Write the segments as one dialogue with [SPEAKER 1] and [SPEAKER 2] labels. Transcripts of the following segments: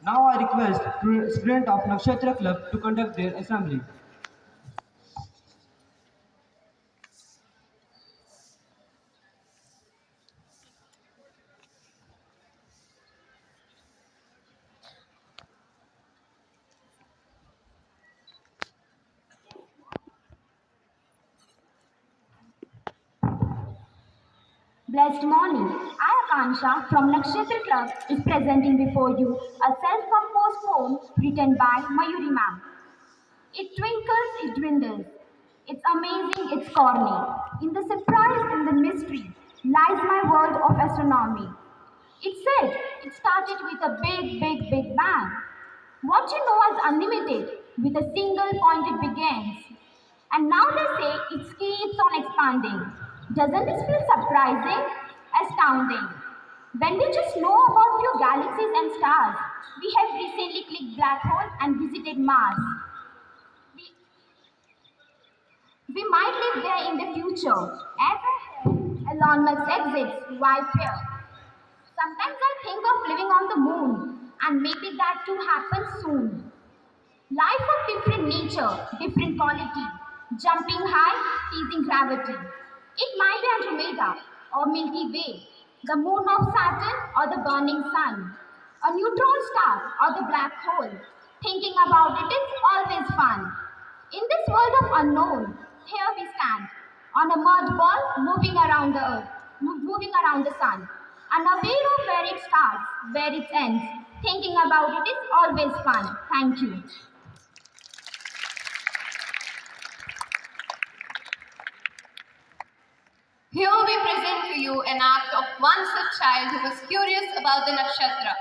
[SPEAKER 1] Now I request student of Nakshatra Club to conduct their assembly.
[SPEAKER 2] Blessed morning. I, Akansha from Nakshatra Club, is presenting before you a self-composed poem written by Mayuri ma'am. It twinkles, it dwindles. It's amazing, it's corny. In the surprise and the mystery lies my world of astronomy. It said it started with a big, big, big bang. What you know as unlimited, with a single point it begins. And now they say it keeps on expanding. Doesn't this feel surprising? Astounding. When we just know about few galaxies and stars, we have recently clicked black hole and visited Mars. We, we might live there in the future. As I heard Elon Musk exits, why fear? Sometimes I think of living on the moon, and maybe that too happens soon. Life of different nature, different quality, jumping high, teasing gravity. It might be Andromeda or Milky Way, the moon of Saturn or the burning sun, a neutron star or the black hole. Thinking about it is always fun. In this world of unknown, here we stand on a mud ball moving around the earth, moving around the sun, unaware of where it starts, where it ends. Thinking about it is always fun. Thank you.
[SPEAKER 3] Here we present to you an act of one such child who was curious about the nakshatra.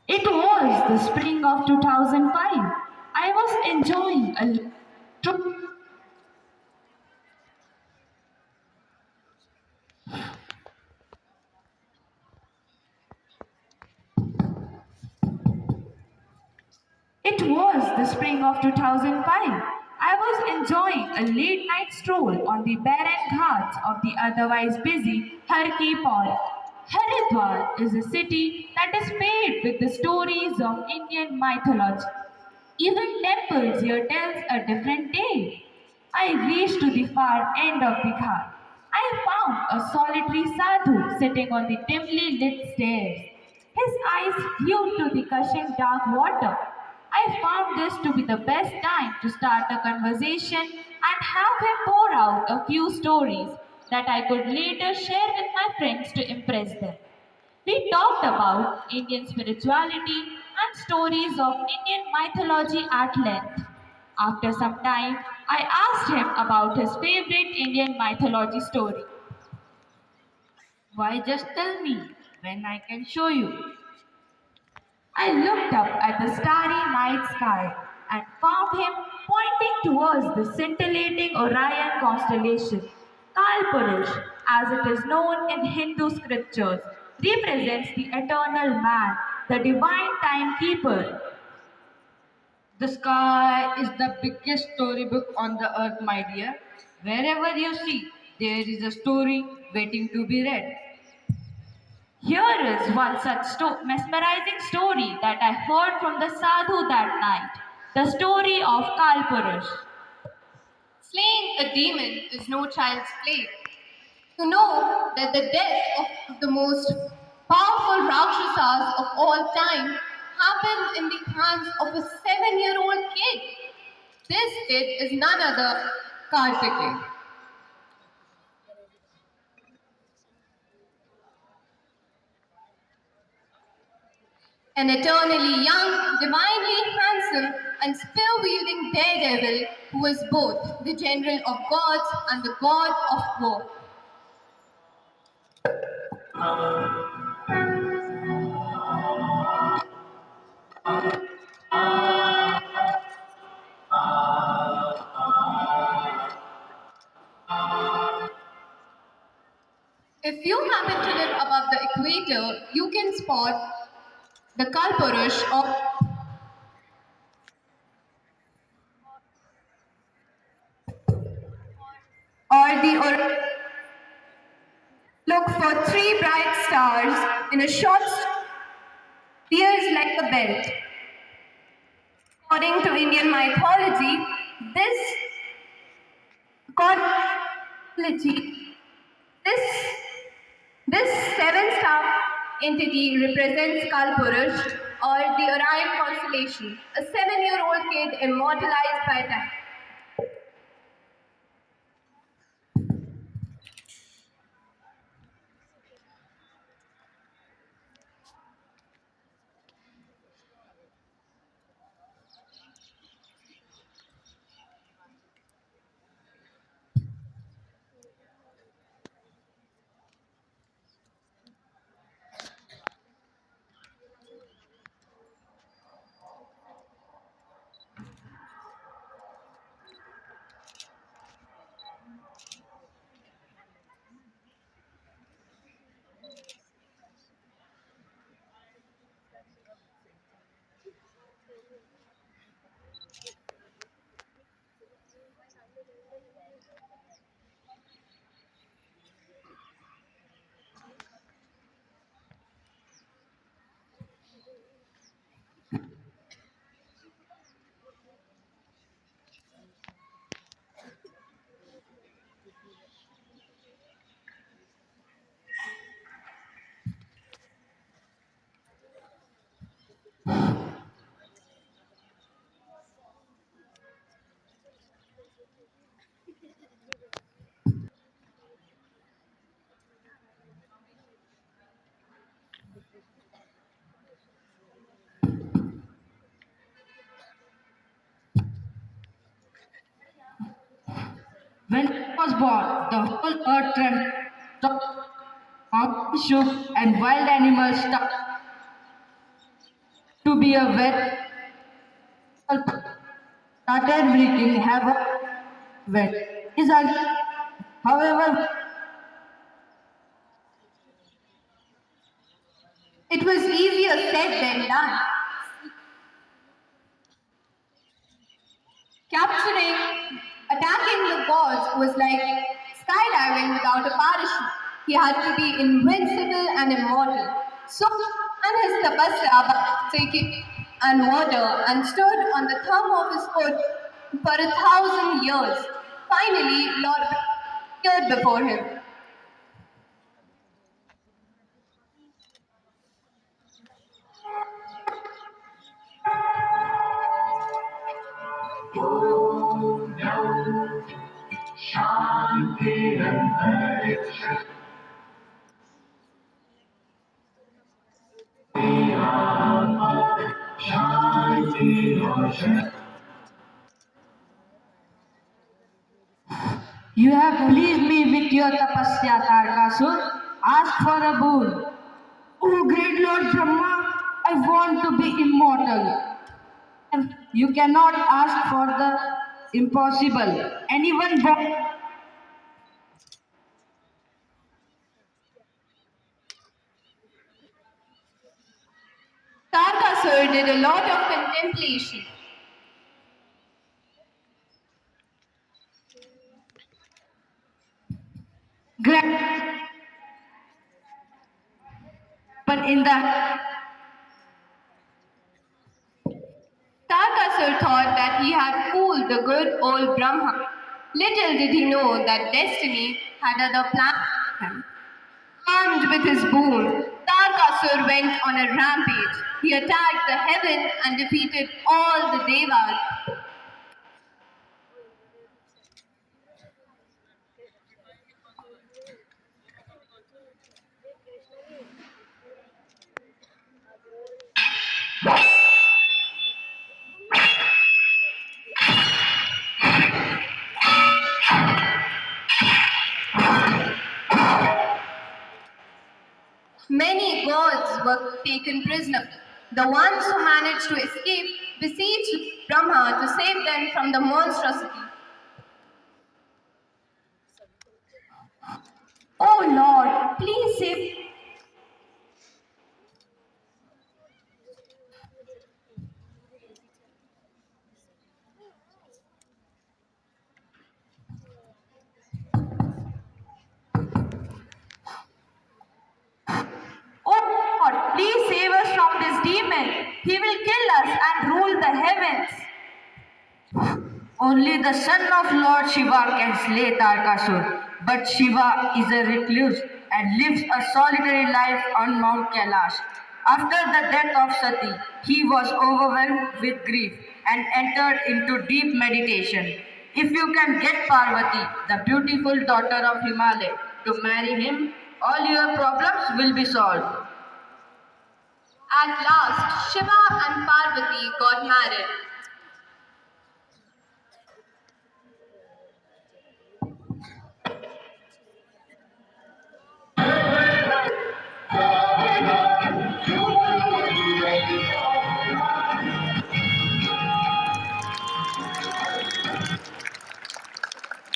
[SPEAKER 4] It was the spring of 2005. I was enjoying a It was the spring of 2005. I was enjoying a late night stroll on the barren ghats of the otherwise busy Harki Paul. Haridwar is a city that is filled with the stories of Indian mythology. Even temples here tells a different tale. I reached to the far end of the ghat. I found a solitary sadhu sitting on the dimly lit stairs. His eyes glued to the gushing dark water. I found this to be the best time to start a conversation and have him pour out a few stories that I could later share with my friends to impress them. We talked about Indian spirituality and stories of Indian mythology at length. After some time, I asked him about his favorite Indian mythology story.
[SPEAKER 5] Why just tell me when I can show you?
[SPEAKER 4] I looked up at the starry night sky and found him pointing towards the scintillating Orion constellation. Kalpurush, as it is known in Hindu scriptures, represents the eternal man, the divine timekeeper.
[SPEAKER 5] The sky is the biggest storybook on the earth, my dear. Wherever you see, there is a story waiting to be read.
[SPEAKER 4] Here is one such mesmerizing story that I heard from the sadhu that night, the story of Kalpurush.
[SPEAKER 3] Slaying a demon is no child's play. To know that the death of the most powerful Rakshasas of all time happened in the hands of a 7-year-old kid. This kid is none other Kartikeya. An eternally young, divinely handsome, and spear-wielding daredevil who is both the general of gods and the god of war. If you happen to live above the equator, you can spot the Kalpurush of the look for three bright stars in a short spears like a belt. According to Indian mythology, this mythology, this this seven-star entity represents Kalpurush or the Orion constellation, a 7-year-old kid immortalized by time.
[SPEAKER 5] When I was born, the whole earth trembled, mountains shook, and wild animals to be a wet started wreaking havoc. When is however,
[SPEAKER 3] It was easier said than done. Attacking the gods was like skydiving without a parachute. He had to be invincible and immortal. So, and his tapasya by taking and water and stood on the thumb of his foot for 1,000 years. Finally, Lord appeared before him.
[SPEAKER 5] you have pleased me with your tapasya, Tarkasur. Ask for a boon. Oh, great Lord Brahma, I want to be immortal. You cannot ask for the impossible. Anyone born
[SPEAKER 3] Tarkasur did a lot of contemplation.
[SPEAKER 5] grand, but in the
[SPEAKER 3] Tarkasur thought that he had fooled the good old Brahma. Little did he know that destiny had other plans for him. Armed with his boon, Tarkasur went on a rampage. He attacked the heaven and defeated all the devas. Many gods were taken prisoner. The ones who managed to escape beseeched Brahma to save them from the monstrosity. Oh Lord, please save.
[SPEAKER 5] Only the son of Lord Shiva can slay Tarkasur, but Shiva is a recluse and lives a solitary life on Mount Kailash. After the death of Sati, he was overwhelmed with grief and entered into deep meditation. If you can get Parvati, the beautiful daughter of Himalaya, to marry him, all your problems will be solved.
[SPEAKER 3] At last, Shiva and Parvati got married.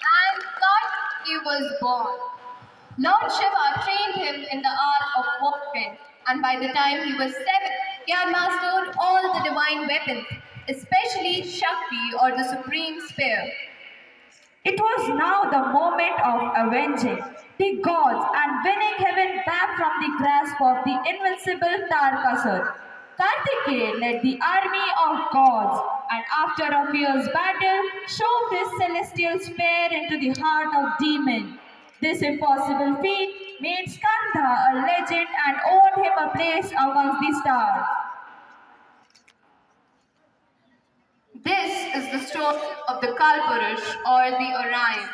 [SPEAKER 3] And Kartikeya was born. Lord Shiva trained him in the art of warfare, and by the time he was 7, he had mastered all the divine weapons, especially Shakti or the supreme spear.
[SPEAKER 4] It was now the moment of avenging the gods and winning heaven back from the grasp of the invincible Tarkasur. Kartikeya led the army of gods and after a fierce battle shoved his celestial spear into the heart of demon. This impossible feat made Skandha a legend and earned him a place amongst the stars.
[SPEAKER 3] This is the story of the Kalpurush or the Orion.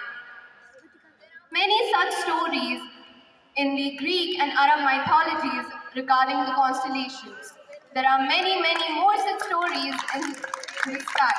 [SPEAKER 3] Many such stories in the Greek and Arab mythologies regarding the constellations. There are many, many more such stories in the sky.